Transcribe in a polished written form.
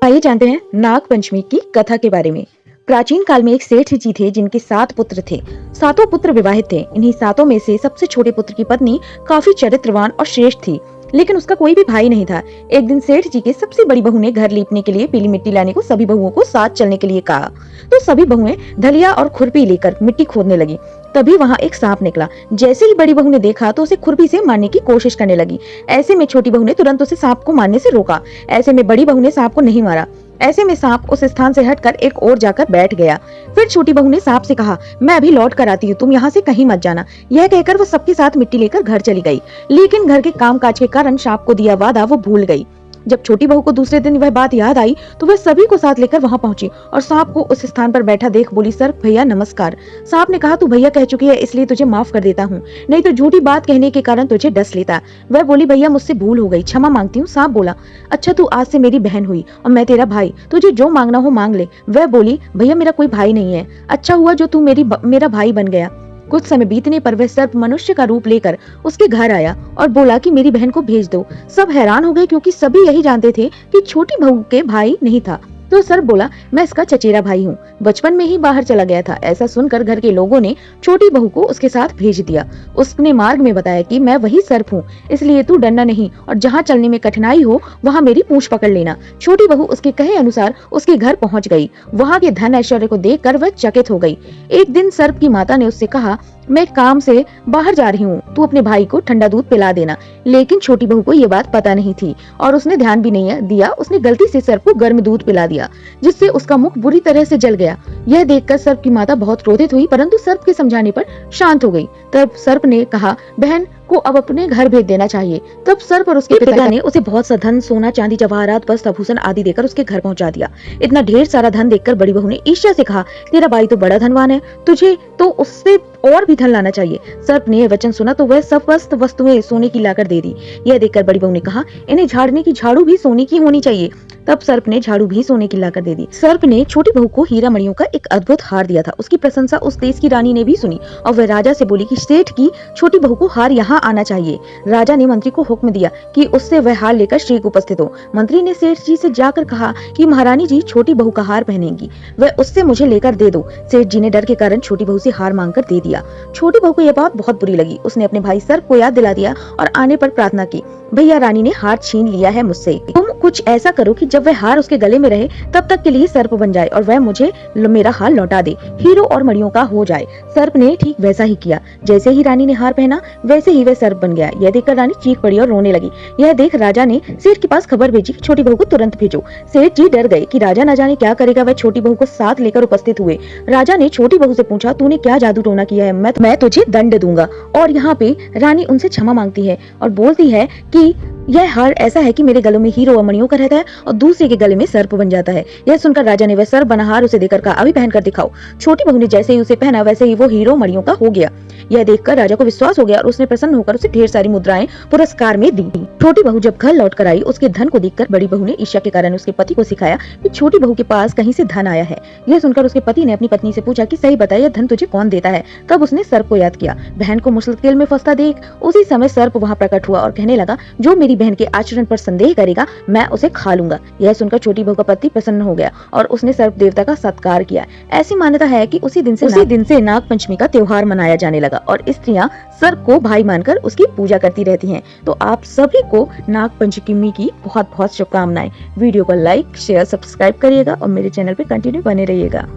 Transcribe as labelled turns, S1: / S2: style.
S1: आइए जानते हैं नाग पंचमी की कथा के बारे में। प्राचीन काल में एक सेठ जी थे जिनके 7 पुत्र थे। सातों पुत्र विवाहित थे। इन्हीं सातों में से सबसे छोटे पुत्र की पत्नी काफी चरित्रवान और श्रेष्ठ थी, लेकिन उसका कोई भी भाई नहीं था। एक दिन सेठ जी के सबसे बड़ी बहू ने घर लीपने के लिए पीली मिट्टी लाने को सभी बहुओं को साथ चलने के लिए कहा। तो सभी बहुएं धलिया और खुरपी लेकर मिट्टी खोदने लगी। तभी वहां एक सांप निकला। जैसे ही बड़ी बहू ने देखा तो उसे खुरपी से मारने की कोशिश करने लगी। ऐसे में छोटी बहू ने तुरंत उसे सांप को मारने से रोका। ऐसे में बड़ी बहू ने सांप को नहीं मारा। ऐसे में सांप उस स्थान से हटकर एक ओर जाकर बैठ गया। फिर छोटी बहू ने सांप से कहा, मैं अभी लौट कर आती हूँ, तुम यहाँ से कहीं मत जाना। यह कहकर वो सबके साथ मिट्टी लेकर घर चली गई, लेकिन घर के कामकाज के कारण सांप को दिया वादा वो भूल गई। जब छोटी बहू को दूसरे दिन वह बात याद आई तो वह सभी को साथ लेकर वहां पहुंची और सांप को उस स्थान पर बैठा देख बोली, सर भैया नमस्कार। सांप ने कहा, तू भैया कह चुकी है इसलिए तुझे माफ कर देता हूँ, नहीं तो झूठी बात कहने के कारण तुझे डस लेता। वह बोली, भैया मुझसे भूल हो गई, क्षमा मांगती हूँ। सांप बोला, अच्छा तू आज से मेरी बहन हुई और मैं तेरा भाई, तुझे जो मांगना हो मांग ले। वह बोली, भैया मेरा कोई भाई नहीं है, अच्छा हुआ जो तू मेरा भाई बन गया। कुछ समय बीतने पर वह सर्प मनुष्य का रूप लेकर उसके घर आया और बोला कि मेरी बहन को भेज दो। सब हैरान हो गए क्योंकि सभी यही जानते थे कि छोटी बहू के भाई नहीं था। तो सर्प बोला, मैं इसका चचेरा भाई हूँ, बचपन में ही बाहर चला गया था। ऐसा सुनकर घर के लोगों ने छोटी बहू को उसके साथ भेज दिया। उसने मार्ग में बताया कि मैं वही सर्प हूँ, इसलिए तू डरना नहीं और जहाँ चलने में कठिनाई हो वहाँ मेरी पूंछ पकड़ लेना। छोटी बहू उसके कहे अनुसार उसके घर पहुँच गई। वहाँ के धन ऐश्वर्य को देखकर वह चकित हो गई। एक दिन सर्प की माता ने उससे कहा, मैं काम से बाहर जा रही हूँ, तू अपने भाई को ठंडा दूध पिला देना। लेकिन छोटी बहू को ये बात पता नहीं थी और उसने ध्यान भी नहीं दिया। उसने गलती से सर्प को गर्म दूध पिला दिया, जिससे उसका मुख बुरी तरह से जल गया। यह देखकर सर्प की माता बहुत क्रोधित हुई, परंतु सर्प के समझाने पर शांत हो गई। तब सर्प ने कहा, बहन को अब अपने घर भेज देना चाहिए। तब सर्प और उसके पिता ने उसे बहुत सा धन, सोना चांदी, जवाहरात, वस्त्र, आभूषण आदि देकर उसके घर पहुंचा दिया। इतना ढेर सारा धन देखकर बड़ी बहू ने ईर्ष्या से कहा, तेरा भाई तो बड़ा धनवान है, तुझे तो उससे और भी धन लाना चाहिए। सर्प ने यह वचन सुना तो वह सब वस्तुएं सोने की लाकर दे दी। यह देखकर बड़ी बहू ने कहा, इन्हें झाड़ने की झाड़ू भी सोने की होनी चाहिए। तब सर्प ने झाड़ू भी सोने की लाकर दे दी। सर्प ने छोटी बहू को हीरा मणियों का एक अद्भुत हार दिया था। उसकी प्रशंसा उस देश की रानी ने भी सुनी और वह राजा से बोली कि सेठ की छोटी बहू को हार यहाँ आना चाहिए। राजा ने मंत्री को हुक्म दिया कि उससे वह हार लेकर श्री को उपस्थित हो। मंत्री ने सेठ जी से जाकर कहा कि महारानी जी छोटी बहू का हार पहनेंगी, वह उससे मुझे लेकर दे दो। सेठ जी ने डर के कारण छोटी बहू से हार मांगकर दे दिया। छोटी बहू को यह बात बहुत बुरी लगी। उसने अपने भाई सर्प को याद दिला दिया और आने पर प्रार्थना की, भैया रानी ने हार छीन लिया है मुझसे, तुम कुछ ऐसा करो कि जब वह हार उसके गले में रहे तब तक के लिए सर्प बन जाए और वह मुझे मेरा हार लौटा दे, हीरो और मणियों का हो जाए। सर्प ने ठीक वैसा ही किया। जैसे ही रानी ने हार पहना वैसे ही वह सर्प बन गया। यह देखकर रानी चीख पड़ी और रोने लगी। यह देख राजा ने सेठ के पास खबर भेजी कि छोटी बहू को तुरंत भेजो। सेठ जी डर गए कि राजा न जाने क्या करेगा। वह छोटी बहू को साथ लेकर उपस्थित हुए। राजा ने छोटी बहू से पूछा, तूने क्या जादू टोना किया है, मैं तुझे दंड दूंगा। और यहाँ पे रानी उनसे क्षमा मांगती है और बोलती है कि यह हार ऐसा है कि मेरे गलों में हीरो और मणियों का रहता है और दूसरे के गले में सर्प बन जाता है। यह सुनकर राजा ने वह सर्प बना हार उसे देकर कहा, अभी पहन कर दिखाओ। छोटी बहू ने जैसे ही उसे पहना वैसे ही वो हीरो मणियों का हो गया। यह देखकर राजा को विश्वास हो गया और उसने प्रसन्न होकर उसे ढेर सारी मुद्राएं पुरस्कार में दी। छोटी बहू जब घर लौट कर आई, उसके धन को देखकर बड़ी बहू ने ईर्ष्या के कारण उसके पति को सिखाया कि छोटी बहू के पास कहीं से धन आया है। यह सुनकर उसके पति ने अपनी पत्नी से पूछा कि सही बता, यह धन तुझे कौन देता है। तब उसने सर्प को याद किया। बहन को मुश्किल में फंसता देख उसी समय सर्प वहां प्रकट हुआ और कहने लगा, जो मेरी बहन के आचरण पर संदेह करेगा मैं उसे खा लूंगा। यह सुनकर छोटी बहू का पति प्रसन्न हो गया और उसने सर्प देवता का सत्कार किया। ऐसी मान्यता है कि उसी दिन से नाग पंचमी का त्योहार मनाया जाने लगा और स्त्रियां सर्प को भाई मानकर उसकी पूजा करती रहती हैं। तो आप सभी को नाग पंचमी की बहुत बहुत शुभकामनाएं। वीडियो को लाइक, शेयर, सब्सक्राइब करिएगा और मेरे चैनल पे कंटिन्यू बने रहिएगा।